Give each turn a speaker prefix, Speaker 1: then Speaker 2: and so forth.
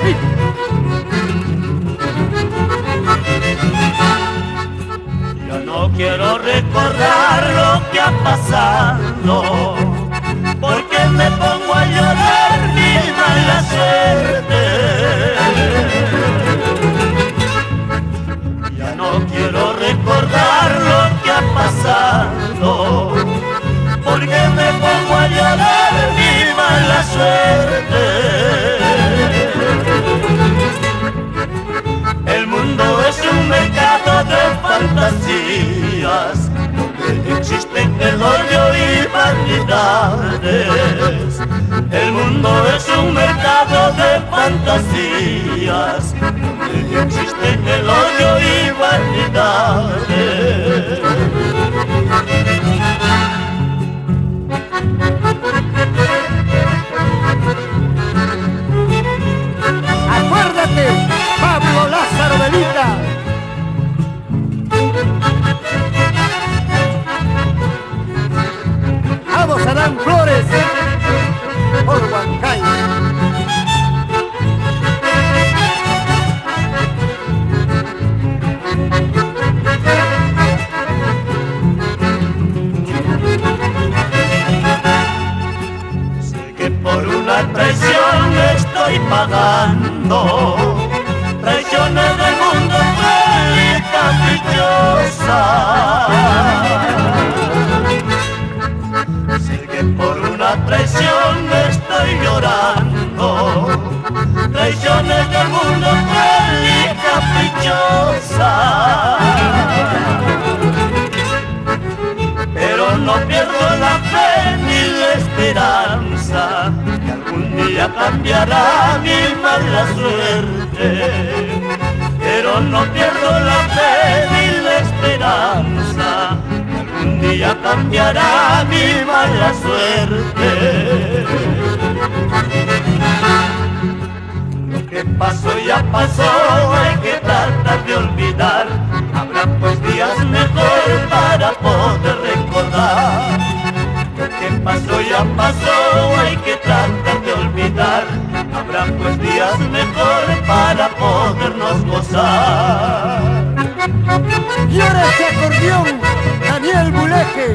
Speaker 1: sí.
Speaker 2: Yo no quiero recordar lo que ha pasado, porque me pongo a llorar mi mala suerte. Ya no quiero recordar lo que ha pasado, porque me pongo a llorar mi mala suerte. El mundo es un mercado de fantasías, donde existen el odio y vanidades. El mundo es un mercado de fantasías, donde existen el odio y vanidades.
Speaker 1: Acuérdate, Pablo Lázaro Velita. Vamos a dar flores por Huancay.
Speaker 2: Sé que por una traición estoy pagando, traiciones del mundo cruel y caprichosa. Sé que por una traición estoy llorando, traiciones del mundo cruel y caprichosa. Pero no pierdo la fe ni la esperanza, que algún día cambiará mi mala suerte. Pero no pierdo la fe ni la esperanza, que algún día cambiará mi mala suerte. Lo que pasó ya pasó, hay que tratar de olvidar. Habrá pues días mejor para poder recordar. Lo que pasó ya pasó, hay que tratar de olvidar. Habrá pues días mejor para podernos gozar.
Speaker 1: Y ahora ese acordeón, Daniel Buleque.